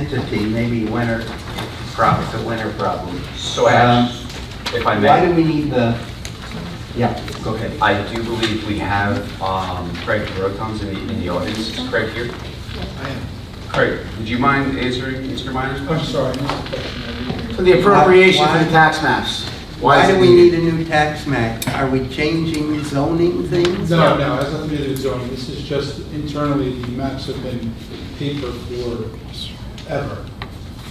entity, maybe winter, it's a winter problem. So actually, if I may. Why do we need the, yeah, go ahead. I do believe we have Craig Rotons in the audience. Is Craig here? I am. Craig, would you mind answering Mr. Minor's I'm question? sorry, I missed the question. For the appropriation Why- for the tax maps. Why is do it we needed? need a new tax map? Are we changing zoning things? No, it has nothing to do with zoning. This is just internally, the maps have been paper forever.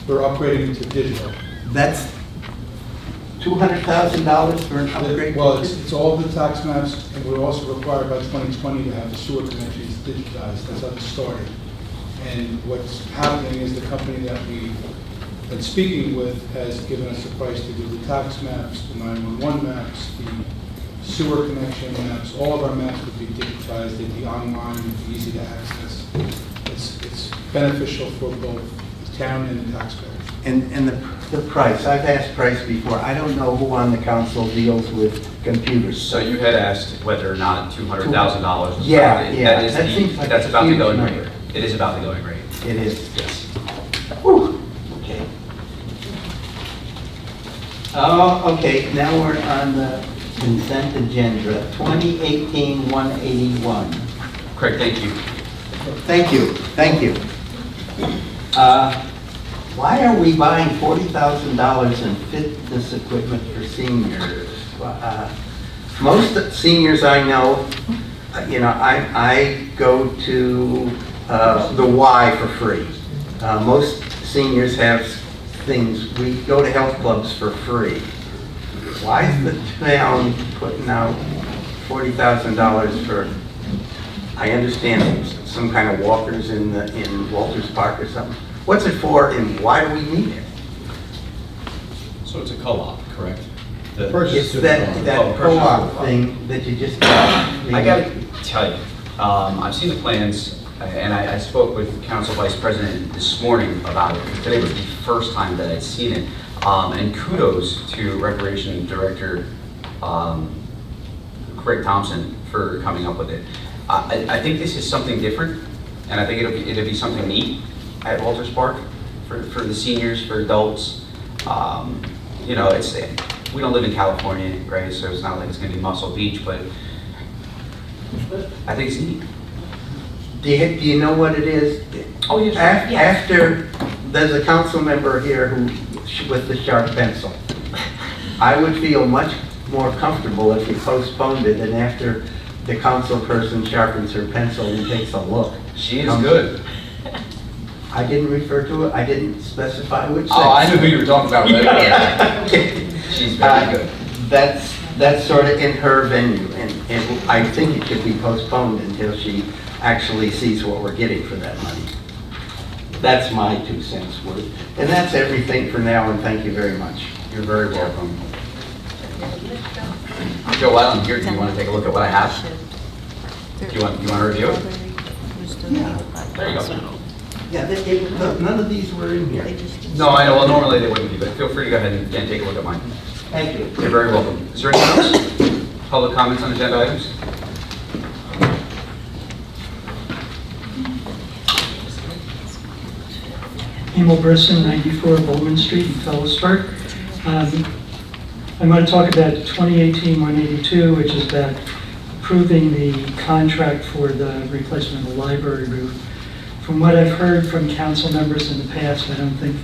We're upgrading to digital. That's $200,000 for an upgrade? Well, it's all the tax maps, and we're also required by 2020 to have the sewer connections digitized. That's how it started. And what's happening is the company that we've been speaking with has given us a price to do the tax maps, the 911 maps, the sewer connection maps. All of our maps would be digitized, they'd be online, it'd be easy to access. It's beneficial for both the town and the taxpayers. And the price, I've asked price before. I don't know who on the council deals with computers. So you had asked whether or not $200,000 was Yeah, covered. yeah, That is that seems like that's a about the huge going number. rate. It is about the going rate. It is. Yes. Whew, okay. Oh, okay, now we're on the consent agenda, 2018-181. Craig, thank you. Thank you, thank you. Why are we buying $40,000 in fitness equipment for seniors? Most seniors I know, I go to the Y for free. Most seniors have things, we go to health clubs for free. Why is the town putting out $40,000 for, I understand some kind of walkers in Walters Park or something? What's it for and why do we need it? So it's a co-op, correct? It's that co-op thing that you just. I got to tell you, I've seen the plans, and I spoke with Council Vice President this morning about it. Today was the first time that I'd seen it. And kudos to Recreation Director Craig Thompson for coming up with it. I think this is something different, and I think it'll be something neat at Walters Park for the seniors, for adults. We don't live in California, right? So it's not like it's going to be Muscle Beach, but I think it's neat. Do you know what it is? Oh, yes. After, there's a council member here with the sharp pencil. I would feel much more comfortable if you postponed it and after the council person sharpens her pencil and takes a look. She is good. I didn't refer to it, I didn't specify which Oh, I section. knew who you were talking about. She's very good. That's sort of in her venue, and I think it should be postponed until she actually sees what we're getting for that money. That's my 2 cents worth. And that's everything for now, and thank you very much. You're very welcome. Joe, while I'm here, do you want to take a look at what I have? Do you want to review it? Yeah. There you go. Yeah, none of these were in here. No, I know. Well, normally they wouldn't be, but feel free to go ahead and take a look at mine. Thank you. You're very welcome. Is there anything else? Public comments on agenda items? Emil Brisson, 94 Bowman Street in Phillipsburg. I'm going to talk about 2018-182, which is about approving the contract for the replacement of the library roof. From what I've heard from council members in the past, I don't think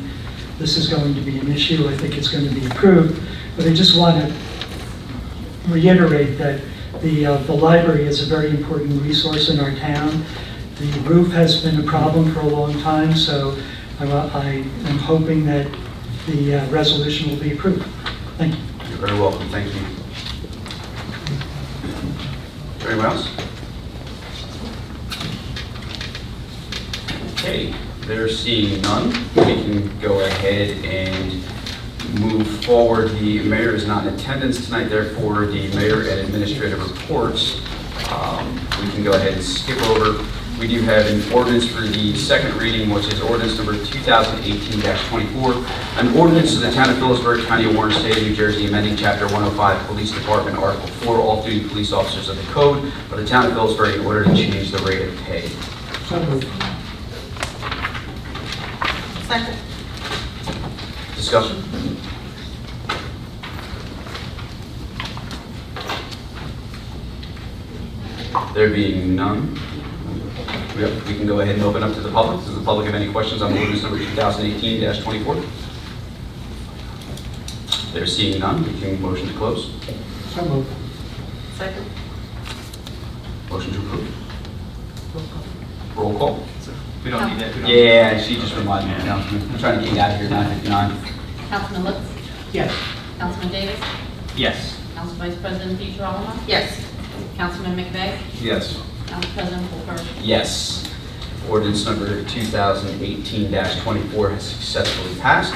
this is going to be an issue. I think it's going to be approved. But I just want to reiterate that the library is a very important resource in our town. The roof has been a problem for a long time, so I am hoping that the resolution will be approved. Thank you. You're very welcome. Thank you. Anyone else? Okay, there seeing none, we can go ahead and move forward. The mayor is not in attendance tonight, therefore the mayor and administrative reports we can go ahead and skip over. We do have an ordinance for the second reading, which is ordinance number 2018-24, an ordinance of the town of Phillipsburg, County of Warren, State of New Jersey, amending Chapter 105, Police Department, Article 4, off-duty police officers of the Code of the town of Phillipsburg in order to change the rate of pay. So moved. Second. Discussion? There being none, we can go ahead and open up to the public. Does the public have any questions on ordinance number 2018-24? There seeing none, we can motion to close. So moved. Second. Motion to approve. Roll call. We don't need it. Yeah, she just reminded me, Councilman. I'm trying to get out of here at 9:59. Councilman Lutz? Yes. Councilman Davis? Yes. Council Vice President DeGirolamo? Yes. Councilman McVeigh? Yes. Council President Colbert? Yes. Ordinance number 2018-24 has successfully passed.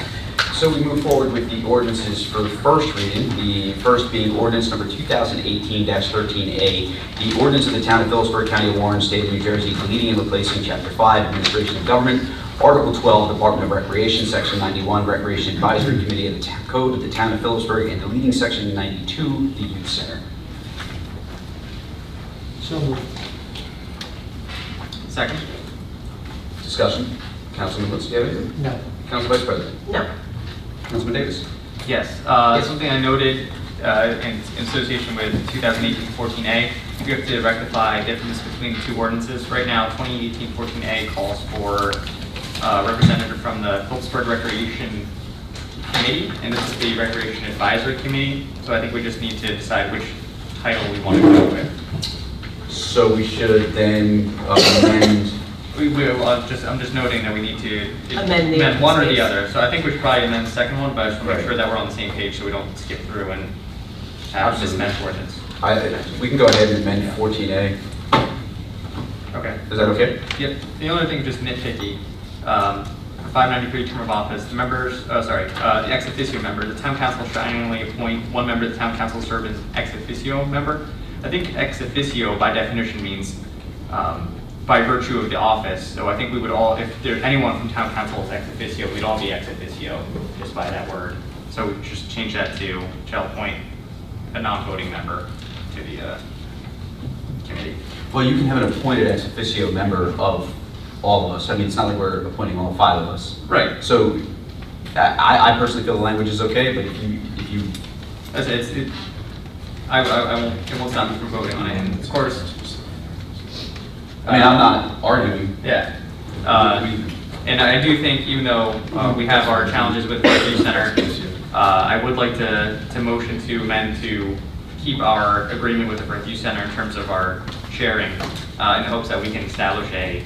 So we move forward with the ordinances for first reading, the first being ordinance number 2018-13A, the ordinance of the Town of Phillipsburg, County of Warren, State of New Jersey, deleting and replacing Chapter 5, Administration of Government, Article 12, Department of Recreation, Section 91, Recreation Advisory Committee of the Code of the Town of Phillipsburg, and deleting Section 92, the Youth Center. So moved. Second? Discussion? Councilman Lutz, do you have anything? No. Council Vice President? No. Councilman Davis? Yes, something I noted in association with 2018-14A, we have to rectify difference between the two ordinances. Right now, 2018-14A calls for a representative from the Phillipsburg Recreation Committee, and this is the Recreation Advisory Committee, so I think we just need to decide which title we want to go with. So we should then amend, I'm just noting that we need to Amend the amend one or the space. other. So I think we should probably amend the second one, but I just want to make Right. sure that we're on the same page so we don't skip through and have Absolutely. mismatched ordinance. we can go ahead and amend 14A. Okay. Is that okay? Yep. The only thing just nitpicky, 593 term of office, the members, the ex officio member, the town council shall annually appoint one member of the town council to serve as ex officio member. I think ex officio by definition means by virtue of the office. So I think we would all, if there's anyone from town council is ex officio, we'd all be ex officio just by that word. So we just change that to shall appoint a non-voting member to the committee. Well, you can have an appointed ex officio member of all of us. I mean, it's not like we're appointing all 5 of us. Right. So I personally feel the language is okay, but if you I won't stop you from voting on it. And of course, I mean, I'm not arguing. yeah. And I do think, even though we have our challenges with the youth center, I would like to motion to amend to keep our agreement with the Firth Youth Center in terms of our sharing, in the hopes that we can establish a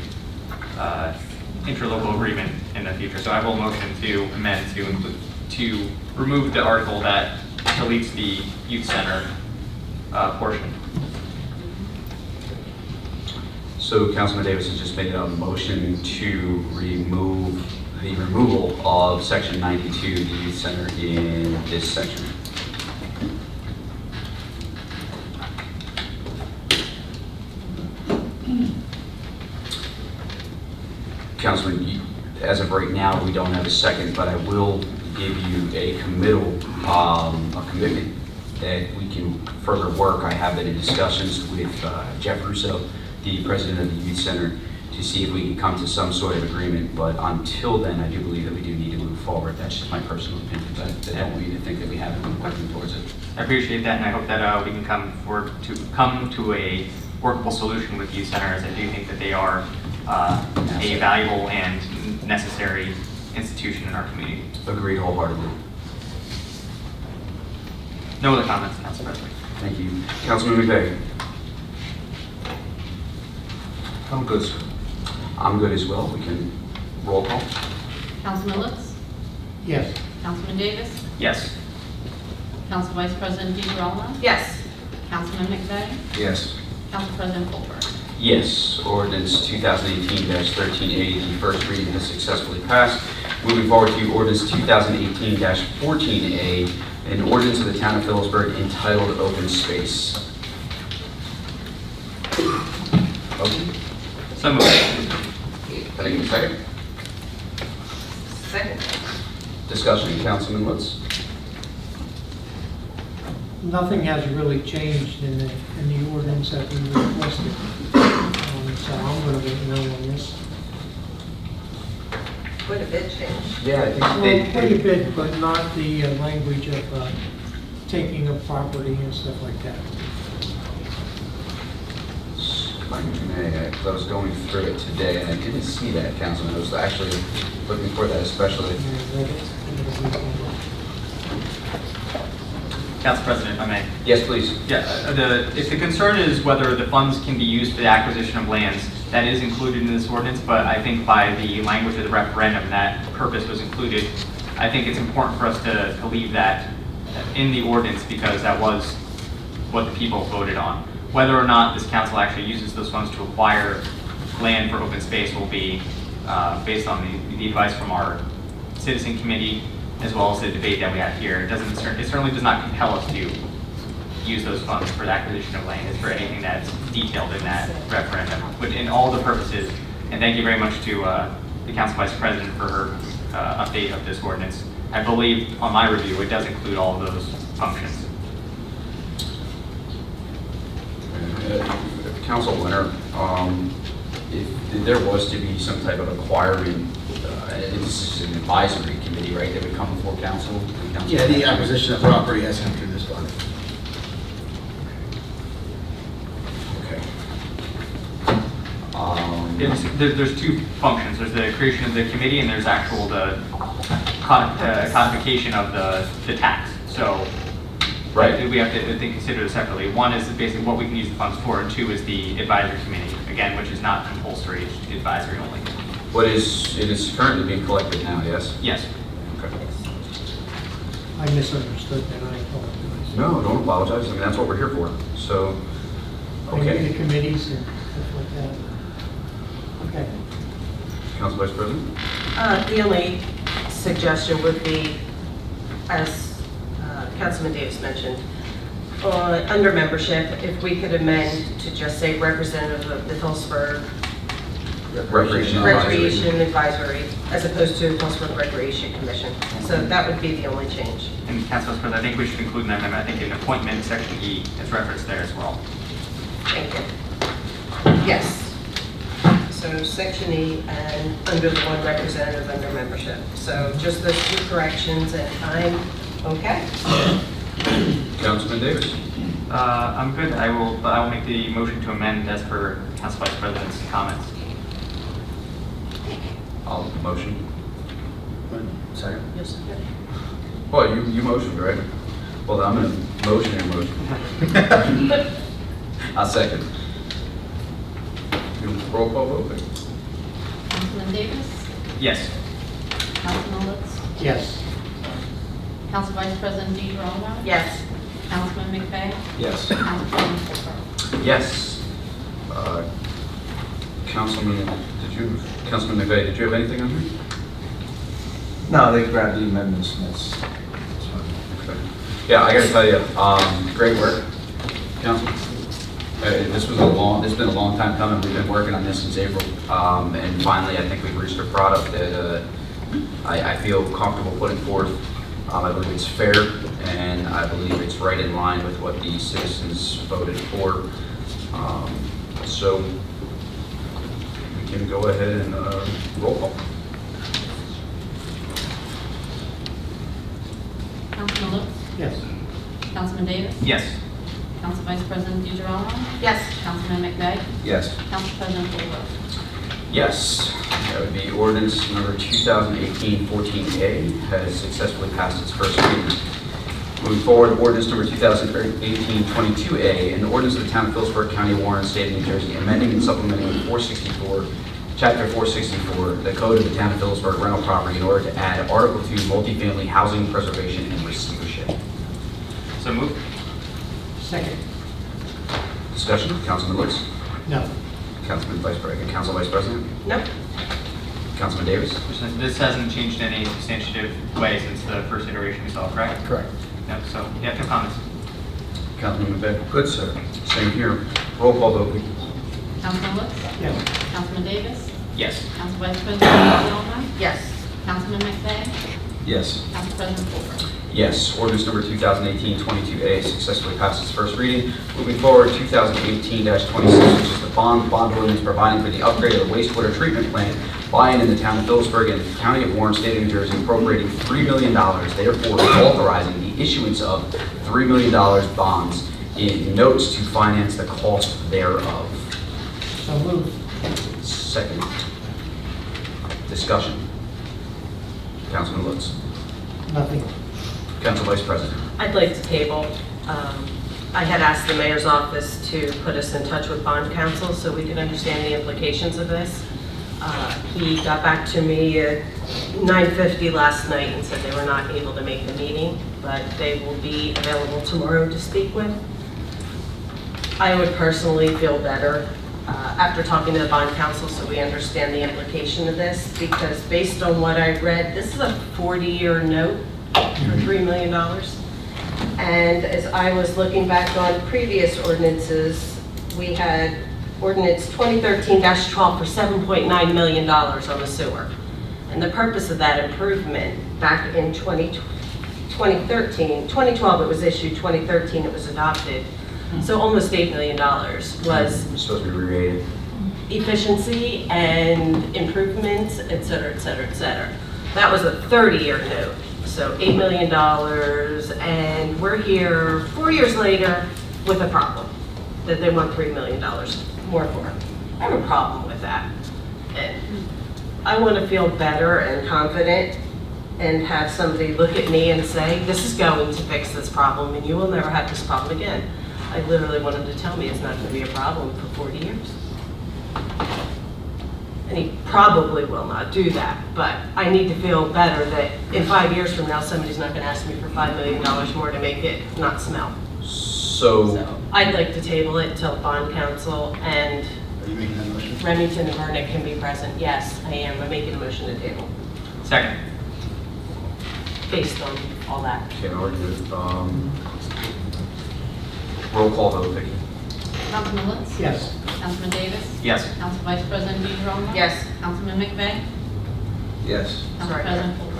interlocal agreement in the future. So I will motion to amend to remove the article that deletes the youth center portion. So Councilman Davis has just made a motion to remove the removal of Section 92, the youth center, in this section. Councilman, as of right now, we don't have a second, but I will give you a commitment that we can further work. I have been in discussions with Jeff Russo, the president of the youth center, to see if we can come to some sort of agreement. But until then, I do believe that we do need to move forward. That's just my personal opinion. I don't want you to think that we haven't been working towards it. I appreciate that, and I hope that we can come to a workable solution with youth centers. I do think that they are a valuable and necessary institution in our community. Agreed wholeheartedly. No other comments, Council President. Thank you. Councilman McVeigh? I'm good, sir. I'm good as well. We can roll call. Councilman Lutz? Yes. Councilman Davis? Yes. Council Vice President DeGirolamo? Yes. Councilman McVeigh? Yes. Council President Colbert? Yes, ordinance 2018-13A, the first reading has successfully passed. Moving forward to ordinance 2018-14A, an ordinance of the Town of Phillipsburg entitled Open Space. Motion? So moved. Can I get a second? Second. Discussion, Councilman Lutz. Nothing has really changed in the ordinance that we requested. So I'm going to vote no on this. quite a bit changed. Yeah, I think Well, quite a bit, but not the language of taking of property and stuff like that. I was going through it today, and I didn't see that, Councilman. I was actually looking for that especially. Council President, if I may. Yes, please. Yeah, if the concern is whether the funds can be used for the acquisition of lands, that is included in this ordinance, but I think by the language of the referendum, that purpose was included. I think it's important for us to leave that in the ordinance because that was what the people voted on. Whether or not this council actually uses those funds to acquire land for open space will be based on the advice from our citizen committee as well as the debate that we had here. It certainly does not compel us to use those funds for the acquisition of land. It's for anything that's detailed in that referendum, but in all the purposes. And thank you very much to the Council Vice President for her update of this ordinance. I believe on my review, it does include all of those functions. Council Winter, if there was to be some type of acquiring, this is an advisory committee, right, that would come before council? Yeah, the acquisition of property has come through this body. Okay. There's two functions. There's the creation of the committee and there's actual codification of the tax. So Right. we have to consider it separately. One is basically what we can use the funds for, and two is the advisory committee, again, which is not compulsory, it's advisory only. It is currently being collected now, yes? Yes. Okay. I misunderstood that, I apologize. No, don't apologize. I mean, that's what we're here for. So, Maybe okay. the committees and stuff like that. Okay. Council Vice President? The only suggestion would be, as Councilman Davis mentioned, under membership, if we could amend to just say representative of the Phillipsburg Recreation Advisory, as opposed to Phillipsburg Recreation Commission. So that would be the only change. And Council Vice President, I think we should include in that amendment, I think an appointment, section E, is referenced there as well. Thank you. Yes. So section E and under the one representative under membership. So just those two corrections and I'm okay. Councilman Davis? I'm good. I will make the motion to amend as per Council Vice President's comments. I'll motion. Second? Yes. Well, you motioned, right? Well, I'm going to motion your motion. I'll second. Roll call vote, please. Councilman Davis? Yes. Councilman Lutz? Yes. Council Vice President DeGirolamo? Yes. Councilman McVeigh? Yes. Council President Colbert? Yes. Councilman McVeigh, did you have anything on here? No, they grabbed the amendments and that's fine. Okay. Yeah, I got to tell you, great work, Council. This has been a long time coming. We've been working on this since April, and finally, I think we've reached a product that I feel comfortable putting forth. I believe it's fair, and I believe it's right in line with what the citizens voted for. So we can go ahead and roll call. Councilman Lutz? Yes. Councilman Davis? Yes. Council Vice President DeGirolamo? Yes. Councilman McVeigh? Yes. Council President Colbert? Yes, that would be ordinance number 2018-14A has successfully passed its first reading. Moving forward, ordinance number 2018-22A, an ordinance of the Town of Phillipsburg, County of Warren, State of New Jersey, amending and supplementing Chapter 464, the Code of the Town of Phillipsburg rental property in order to add Article 2, multifamily housing preservation and receivership. So moved. Second? Discussion, Councilman Lutz, No. Council Vice President, Nope. Councilman Davis. This hasn't changed in any substantive way since the first iteration we saw, correct? Correct. No, so you have no comments. Councilman McVeigh. Good, sir. Same here. Roll call vote, please. Councilman Lutz? Yes. Councilman Davis? Yes. Council Vice President DeGirolamo? Yes. Councilman McVeigh? Yes. Council President Colbert? Yes, ordinance number 2018-22A successfully passes its first reading. Moving forward, 2018-26, which is the bond ordinance providing for the upgrade of the wastewater treatment plant by and in the town of Phillipsburg and the county of Warren, state of New Jersey, appropriating $3 million, therefore authorizing the issuance of $3 million bonds in notes to finance the cost thereof. So moved. Second. Discussion. Councilman Lutz. Nothing. Council Vice President. I'd like to table. I had asked the mayor's office to put us in touch with bond counsel so we could understand the implications of this. He got back to me at 9:50 last night and said they were not able to make the meeting, but they will be available tomorrow to speak with. I would personally feel better after talking to the bond counsel so we understand the implication of this, because based on what I read, this is a 40-year note for $3 million. And as I was looking back on previous ordinances, we had ordinance 2013-12 for $7.9 million on the sewer. And the purpose of that improvement back in 2013, 2012 it was issued, 2013 it was adopted. So almost $8 million was It's supposed to be re-rated. efficiency and improvements, et cetera, et cetera, et cetera. That was a 30-year note, so $8 million, and we're here 4 years later with a problem that they want $3 million more for. I have a problem with that. And I want to feel better and confident and have somebody look at me and say, this is going to fix this problem and you will never have this problem again. I literally want him to tell me it's not going to be a problem for 40 years. And he probably will not do that, but I need to feel better that in 5 years from now, somebody's not going to ask me for $5 million more to make it not smell. So, So I'd like to table it until bond counsel and Are you making that motion? Remington and Vernick can be present. Yes, I am. I'm making a motion to table Second. based on all that. can't argue it. Roll call vote, Vicki. Councilman Lutz? Yes. Councilman Davis? Yes. Council Vice President DeGarmo? Yes. Councilman McVeigh? Yes. Council Sorry. President Polk?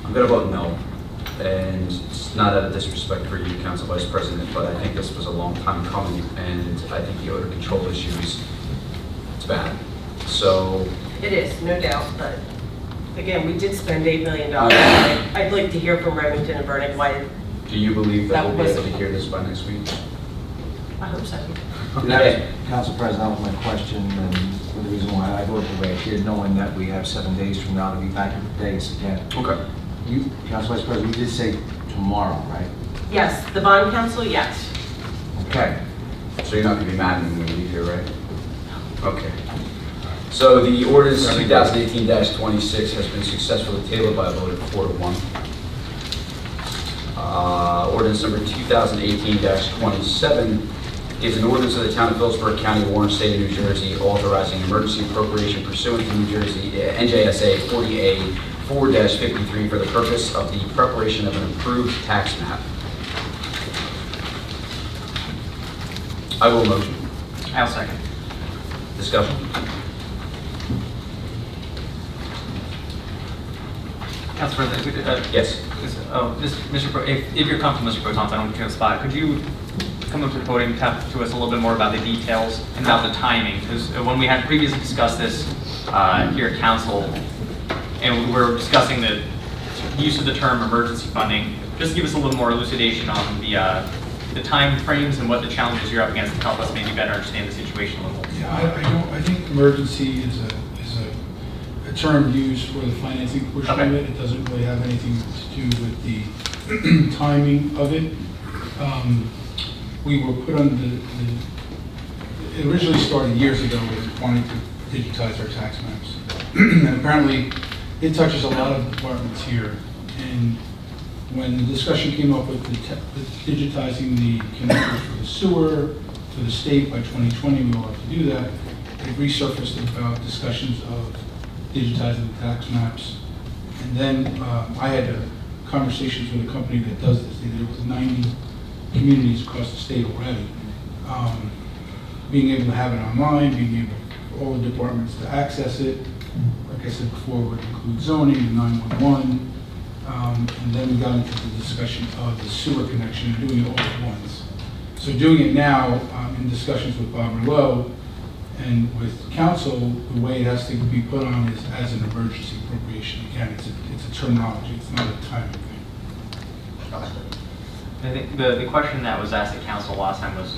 I'm going to vote no, and it's not out of disrespect for you, Council Vice President, but I think this was a long time coming, and I think the odor control issues, it's bad. So, It is, no doubt, but again, we did spend $8 million. I'd like to hear from Remington and Vernick why, do you believe that That we'll be was- able to hear this by next week? I hope so. Council President, that was my question, and the reason why I voted the way I did, knowing that we have 7 days from now to be back in the days again. Okay. You, Council Vice President, you did say tomorrow, right? Yes, the bond counsel, yes. Okay. So you're not going to be mad at me when we leave here, right? Okay. So the ordinance 2018-26 has been successfully tabled by a vote of 4-1. Ordinance number 2018-27 is an ordinance of the town of Phillipsburg, County of Warren, State of New Jersey, authorizing emergency appropriation pursuant to New Jersey NJSA 40A-4-53 for the purpose of the preparation of an improved tax map. I will motion. I'll second. Discussion. Council President, Yes. Mr. Pro, if you're comfortable, Mr. Protons, I don't want to spot, could you come up to the podium and talk to us a little bit more about the details and about the timing? Because when we had previously discussed this here at council, and we were discussing the use of the term emergency funding, just give us a little more elucidation on the time frames and what the challenges you're up against to help us maybe better understand the situation a little. Yeah, I think emergency is a term used for the financing portion of Okay. it. It doesn't really have anything to do with the timing of it. We were put on it originally started years ago with wanting to digitize our tax maps. And apparently, it touches a lot of departments here. And when the discussion came up with digitizing the connectors for the sewer, for the state by 2020, we all have to do that. It resurfaced about discussions of digitizing the tax maps. And then I had conversations with a company that does this. There was 90 communities across the state already. being able to have it online, being able for all the departments to access it. Like I said before, would include zoning and 911. And then we got into the discussion of the sewer connection and doing it all at once. So doing it now, in discussions with Bob Merlot and with council, the way it has to be put on is as an emergency appropriation. Again, it's a terminology, it's not a timing thing. I think the question that was asked at council last time was,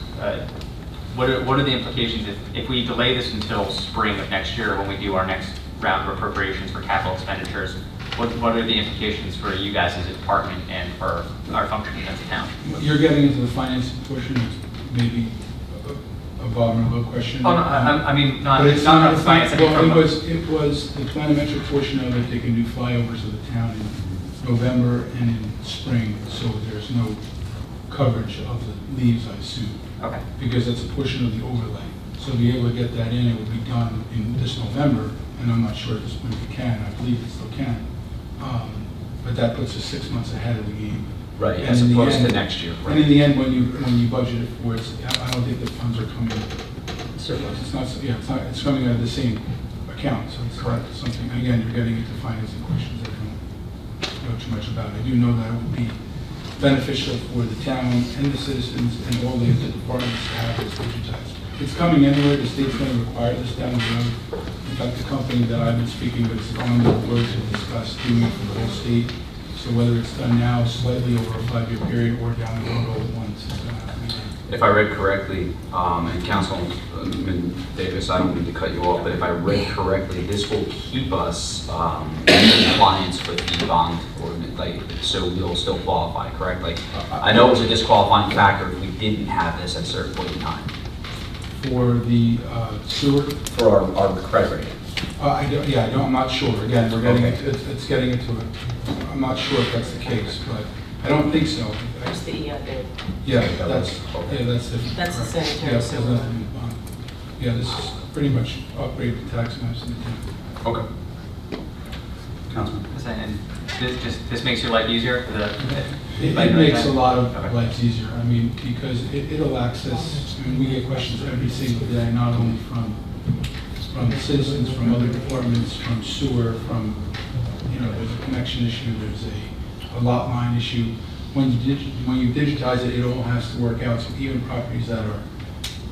what are the implications if we delay this until spring of next year when we do our next round of appropriations for capital expenditures? What are the implications for you guys as a department and for our functioning as a town? You're getting into the financing portion, it's maybe a Bob Merlot question. Oh, no, I mean, not, But it's not not, finance. well, it was the planimetric portion of it, they can do flyovers of the town in November and in spring, so there's no coverage of the leaves, I assume. Okay. Because it's a portion of the overlay. So to be able to get that in, it would be done in this November, and I'm not sure at this point if it can, I believe it still can. But that puts us 6 months ahead of the game. Right, And as in the opposed to end- next year. And in the end, when you budget it for it, I don't think the funds are coming surplus. It's not, yeah, it's coming out of the same account, so it's not something, again, you're getting into financing questions that I don't know too much about. I do know that it would be beneficial for the town and the citizens and all the other departments to have this digitized. It's coming anyway, the state's going to require this down the road. In fact, the company that I've been speaking with is on the board to discuss doing it for the whole state. So whether it's done now, slightly over a 5-year period, or down the road all at once, it's going to have to be done. If I read correctly, and Councilman Davis, I don't mean to cut you off, but if I read correctly, this will keep us in compliance with the bond ordinance, like, so we'll still qualify, correct? Like, I know it was a disqualifying factor if we didn't have this at a certain point in time. For the sewer, For our credit rating. I'm not sure. Again, we're getting, Okay. it's getting into it. I'm not sure if that's the case, but I don't think so. It's the EIB. Yeah, that's different. That's the sanitary Yeah, sewer. there's nothing in the bond. Yeah, this is pretty much upgrade the tax maps in the town. Okay. Councilman? And this makes your life easier for the. It makes a lot of Okay. lives easier. I mean, because it'll access, I mean, we get questions every single day, not only from citizens, from other departments, from sewer, from, there's a connection issue, there's a lot line issue. When you digitize it, it all has to work out. So even properties that are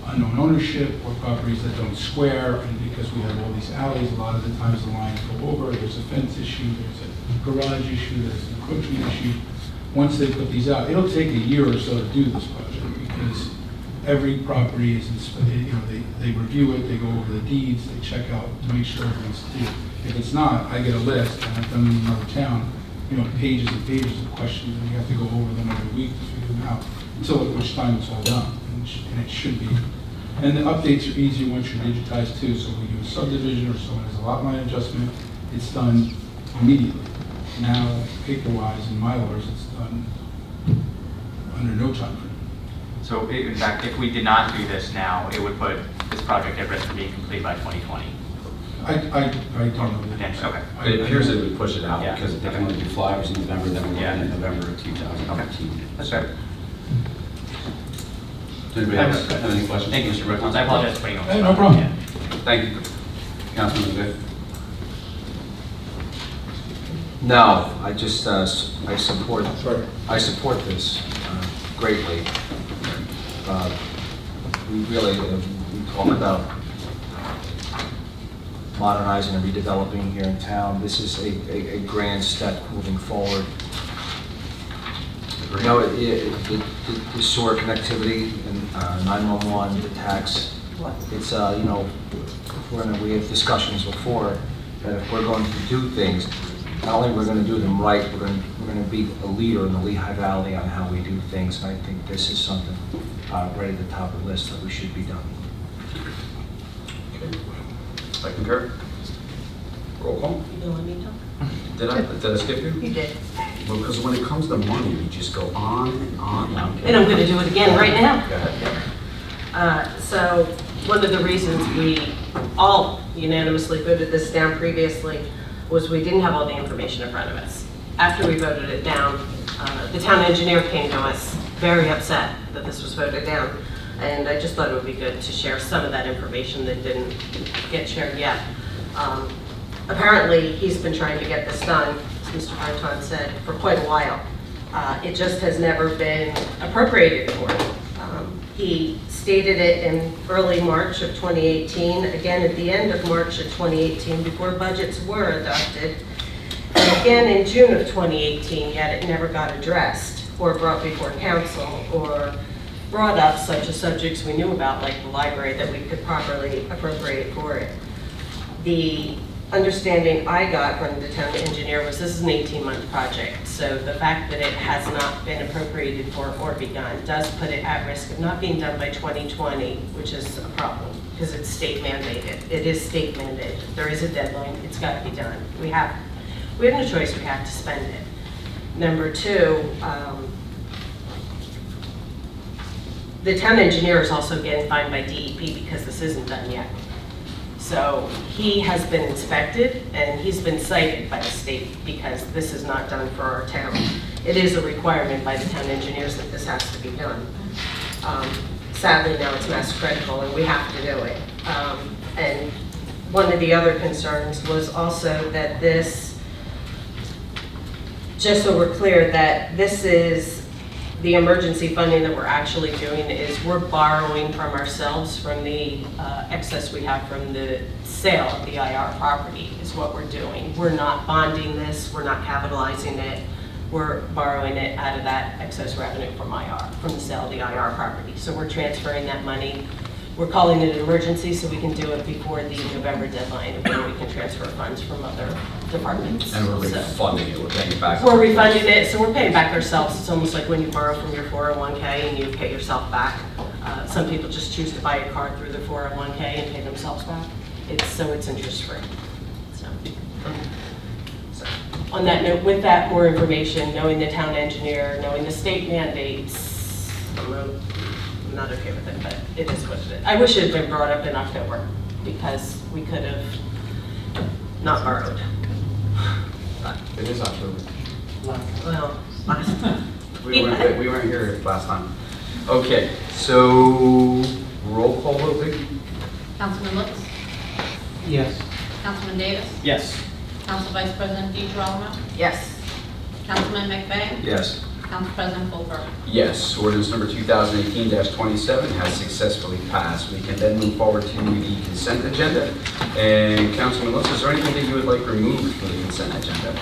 unknown ownership or properties that don't square, and because we have all these alleys, a lot of the times the lines go over, there's a fence issue, there's a garage issue, there's an encroachment issue. Once they put these out, it'll take a year or so to do this project because every property is, they review it, they go over the deeds, they check out to make sure everything's due. If it's not, I get a list, and I've done it in another town, pages and pages of questions, and you have to go over them every week to figure them out, until at which time it's all done, and it should be. And the updates are easier once you're digitized too, so when you do a subdivision or someone has a lot line adjustment, it's done immediately. Now, paper-wise, in Mylars, it's done under no time frame. So in fact, if we did not do this now, it would put this project at risk of being complete by 2020. I don't know. the answer. Okay. It appears that we push it out Yeah. because they can only do flyers in November, then we're looking at November of 2015. That's fair. Does anybody else have any questions? Thank you, Mr. Rickles. I apologize for putting you on the Hey, spot. no problem. Yeah. Thank you. Councilman Good. No, I just, I support this greatly. We really, we talk about modernizing and redeveloping here in town. This is a grand step moving forward. The sewer connectivity and 911, the tax, it's, we have discussions before that if we're going to do things, not only we're going to do them right, we're going to be a leader in the Lehigh Valley on how we do things. And I think this is something right at the top of the list that we should be done. I concur. Roll call. You don't let me talk? Did I skip you? You did. Well, because when it comes to money, you just go on and on. And I'm going to do it again right now. Go ahead. So one of the reasons we all unanimously voted this down previously was we didn't have all the information in front of us. After we voted it down, the town engineer came to us very upset that this was voted down. And I just thought it would be good to share some of that information that didn't get shared yet. Apparently, he's been trying to get this done, as Mr. Barton said, for quite a while. It just has never been appropriated for. He stated it in early March of 2018, again at the end of March of 2018, before budgets were adopted, and again in June of 2018, yet it never got addressed or brought before council or brought up such as subjects we knew about, like the library, that we could properly appropriate for it. The understanding I got from the town engineer was this is an 18-month project, so the fact that it has not been appropriated for or begun does put it at risk of not being done by 2020, which is a problem, because it's state mandated. It is state mandated. There is a deadline. It's got to be done. We have no choice. We have to spend it. Number two, the town engineer is also getting fined by DEP because this isn't done yet. So he has been inspected and he's been cited by the state because this is not done for our town. It is a requirement by the town engineers that this has to be done. Sadly, now it's mass critical and we have to do it. And one of the other concerns was also that this, just so we're clear, that this is the emergency funding that we're actually doing is we're borrowing from ourselves from the excess we have from the sale of the IR property is what we're doing. We're not bonding this, we're not capitalizing it, we're borrowing it out of that excess revenue from IR, from the sale of the IR property. So we're transferring that money. We're calling it an emergency so we can do it before the November deadline when we can transfer funds from other departments. And we're So- refunding it, we're paying it back. We're refunding it, so we're paying back ourselves. It's almost like when you borrow from your 401k and you pay yourself back. Some people just choose to buy a card through their 401k and pay themselves back. It's interest-free. So, on that note, with that more information, knowing the town engineer, knowing the state mandates, I'm not okay with it, but it is what it is. I wish it had been brought up in October because we could have not borrowed. It is October. Well, last time. We weren't here last time. Okay, so roll call vote, please. Councilman Lutz? Yes. Councilman Davis? Yes. Council Vice President DeGirolamo? Yes. Councilman McVeigh? Yes. Council President Colbert? Yes, ordinance number 2018-27 has successfully passed. We can then move forward to the consent agenda. And Councilman Lutz, is there anything that you would like removed from the consent agenda?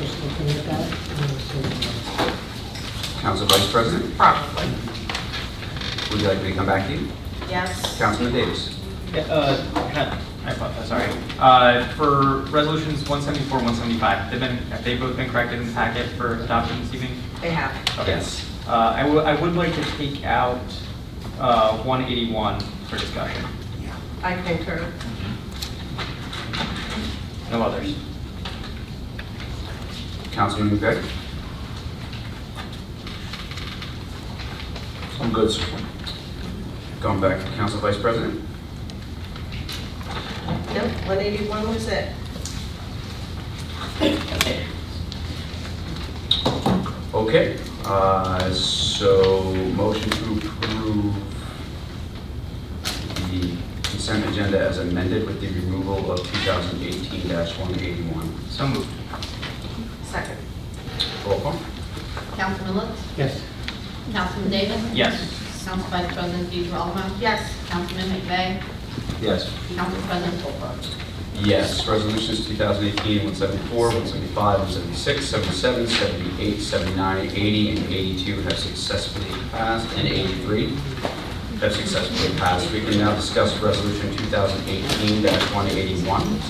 Just looking at that. Council Vice President, Probably. would you like me to come back to you? Yes. Councilman Davis. I apologize, sorry. For resolutions 174, 175, have they both been corrected in the packet for adoption this evening? They have. Okay. Yes. I would like to take out 181 for discussion. I concur. No others. Councilman McVeigh? I'm good, sir. Going back to Council Vice President. No, 181 was it. Okay, so motion to approve the consent agenda as amended with the removal of 2018-181. So moved. Second. Roll call. Councilman Lutz? Yes. Councilman Davis? Yes. Council Vice President DeGirolamo? Yes. Councilman McVeigh? Yes. Council President Colbert? Yes, resolutions 2018-174, 175, 176, 77, 78, 79, 80, and 82 have successfully passed, and 83 have successfully passed. We can now discuss resolution 2018-181,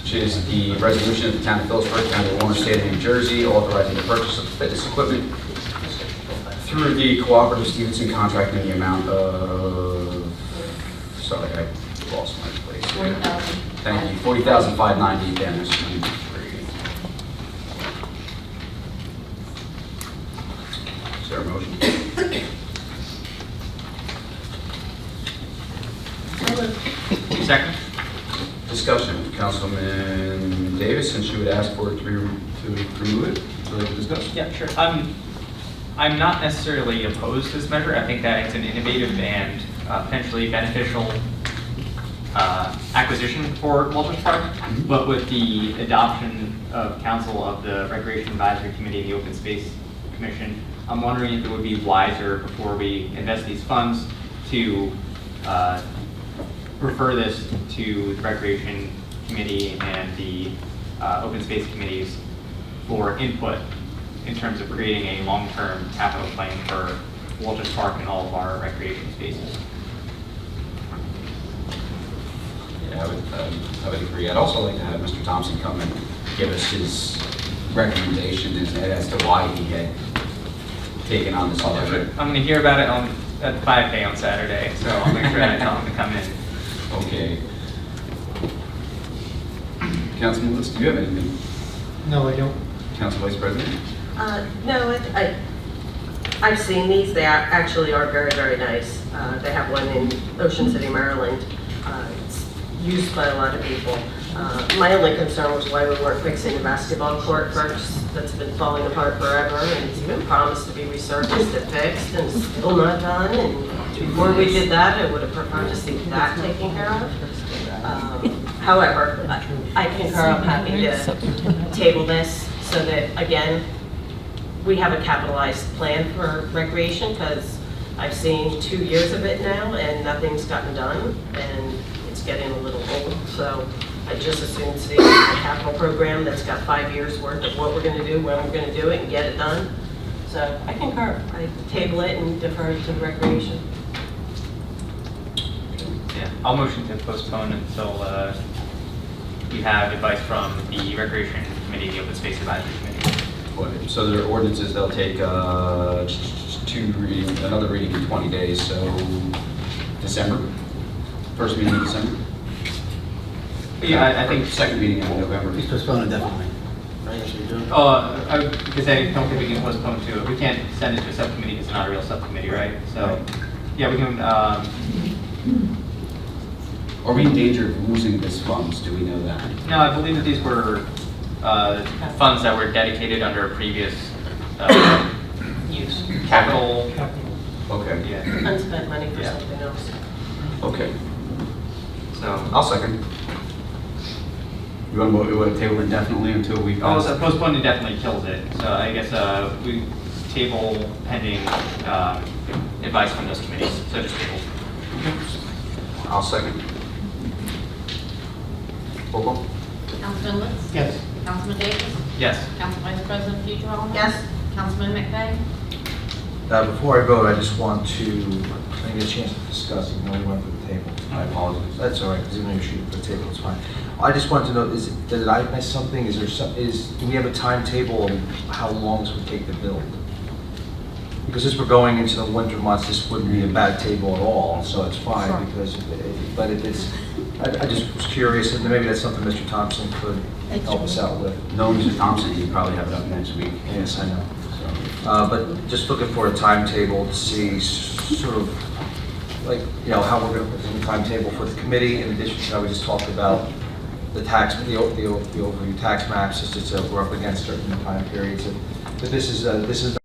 which is the resolution of the town of Phillipsburg, county of Warren, state of New Jersey, authorizing the purchase of fitness equipment through the cooperative Stevenson contract in the amount of, sorry, I lost my place. 40,000. Thank you, 40,590 Dennis. Is there a motion? Second? Discussion, Councilman Davis, since you would ask for it to remove it, would you like to discuss? Yeah, sure. I'm not necessarily opposed to this measure. I think that it's an innovative and potentially beneficial acquisition for Walters Park. But with the adoption of council of the Recreation Advisory Committee and the Open Space Commission, I'm wondering if it would be wiser before we invest these funds to refer this to the Recreation Committee and the Open Space Committees for input in terms of creating a long-term capital plan for Walters Park and all of our recreation spaces. Yeah, I would agree. I'd also like to have Mr. Thompson come and give us his recommendation as to why he had taken on this measure. I'm going to hear about it at 5K on Saturday, so I'll make sure I tell him to come in. Okay. Councilman Lewis, do you have anything? No, I don't. Council Vice President? No, I've seen these. They actually are very, very nice. They have one in Ocean City, Maryland. It's used by a lot of people. My only concern was why we weren't fixing the basketball court first. That's been falling apart forever, and it's been promised to be resurfaced and fixed, and still not done. And before we did that, I would have preferred to see that taken care of. However, I concur. I'm happy to table this so that, again, we have a capitalized plan for recreation, because I've seen 2 years of it now and nothing's gotten done, and it's getting a little old. So I just assume see a capital program that's got 5 years worth of what we're going to do, when we're going to do it, and get it done. So I concur. I table it and defer it to recreation. Yeah, I'll motion to postpone until we have advice from the Recreation Committee, the Open Space Advisory Committee. So there are ordinances, they'll take another reading in 20 days, so December, first meeting in December? Yeah, I think. Second meeting in November. Please postpone indefinitely. Right, that's what you're doing? Because I don't think we can postpone to it. We can't send it to a subcommittee, it's not a real subcommittee, right? So, yeah, we can, Are we in danger of losing this funds? Do we know that? no, I believe that these were funds that were dedicated under a previous use. Capital, Okay. yeah, Unspent money for Yeah. something else. Okay. so. I'll second. You want to table indefinitely until we Oh, pass? so postpone indefinitely kills it. So I guess we table pending advice from those committees. So just table. I'll second. Roll call. Councilman Lutz? Yes. Councilman Davis? Yes. Council Vice President Giralamo? Yes. Councilman McVeigh? Before I vote, I just want to, I get a chance to discuss, even though we went to the table. I apologize. That's all right, because even though you shoot for the table, it's fine. I just want to know, did I miss something? Is there some, do we have a timetable of how long this would take to build? Because as we're going into the winter months, this wouldn't be a bad table at all, so it's fine, because, but if it's, I just was curious, and maybe that's something Mr. Thompson could help us out with. No, Mr. Thompson, he'd probably have it up next week. Yes, I know. But just looking for a timetable to see sort of, like, you know, how we're going to put in a timetable for the committee, in addition to how we just talked about the tax, the overview tax maps, it's we're up against certain time periods. But this is